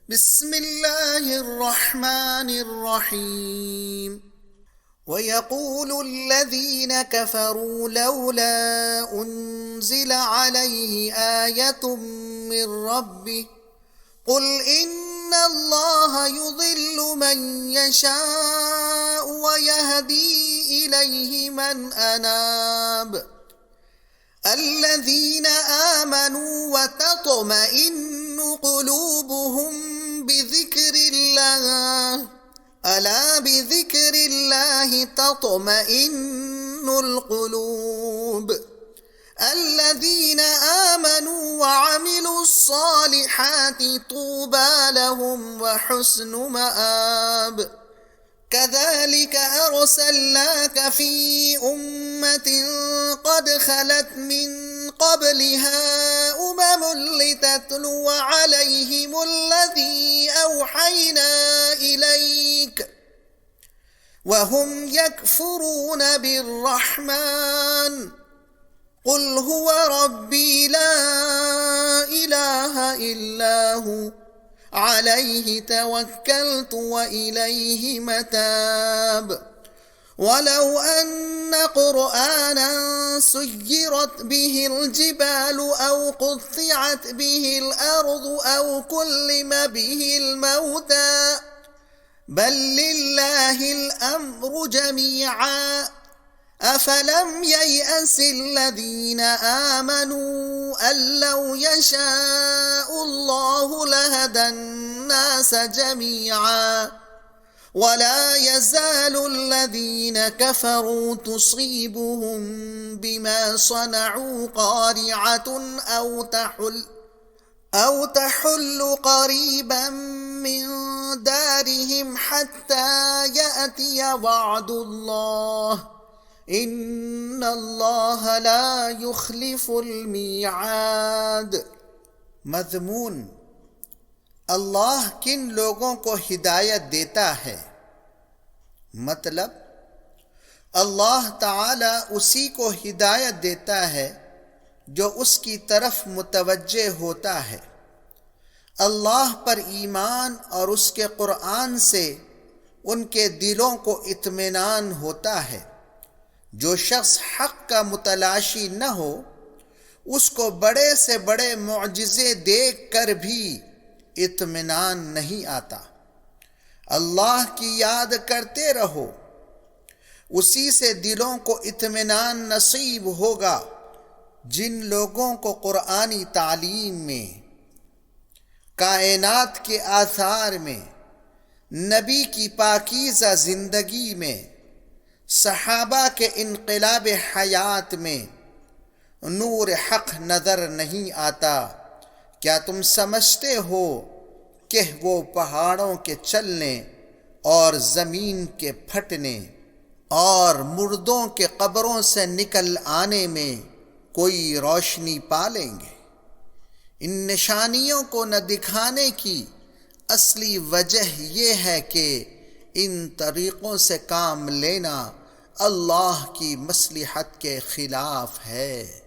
بسم الله الرحمن الرحيم ويقول الذين كفروا لولا أنزل عليه آية من ربه قل إن الله يضل من يشاء ويهدي إليه من أناب الذين آمنوا وتطمئن قلوبهم بذكر الله ألا بذكر الله تطمئن القلوب الذين آمنوا وعملوا الصالحات طوبى لهم وحسن مآب كذلك أرسلناك في أمة قد خلت من قبلها لتتلو عليهم الذي أوحينا إليك وهم يكفرون بالرحمن قل هو ربي لا إله إلا هو عليه توكلت وإليه متاب ولو أن قرآنا سيرت به الجبال أو قطعت به الأرض أو كلم به الموتى بل لله الأمر جميعا أفلم ييأس الذين آمنوا أن لو يشاء الله لهدى الناس جميعا ولا يزال الذين كفروا تصيبهم بما صنعوا قارعة أو تحل قريبا من دارهم حتى يأتي وعد الله إن الله لا يخلف الميعاد۔ مضمون: اللہ کن لوگوں کو ہدایت دیتا ہے؟ مطلب اللہ تعالی اسی کو ہدایت دیتا ہے جو اس کی طرف متوجہ ہوتا ہے۔ اللہ پر ایمان اور اس کے قرآن سے ان کے دلوں کو اطمینان ہوتا ہے۔ جو شخص حق کا متلاشی نہ ہو اس کو بڑے سے بڑے معجزے دیکھ کر بھی اطمینان نہیں آتا۔ اللہ کی یاد کرتے رہو، اسی سے دلوں کو اطمینان نصیب ہوگا۔ جن لوگوں کو قرآنی تعلیم میں، کائنات کے آثار میں، نبی کی پاکیزہ زندگی میں، صحابہ کے انقلاب حیات میں نور حق نظر نہیں آتا، کیا تم سمجھتے ہو کہ وہ پہاڑوں کے چلنے اور زمین کے پھٹنے اور مردوں کے قبروں سے نکل آنے میں کوئی روشنی پالیں گے؟ ان نشانیوں کو نہ دکھانے کی اصلی وجہ یہ ہے کہ ان طریقوں سے کام لینا اللہ کی مصلحت کے خلاف ہے۔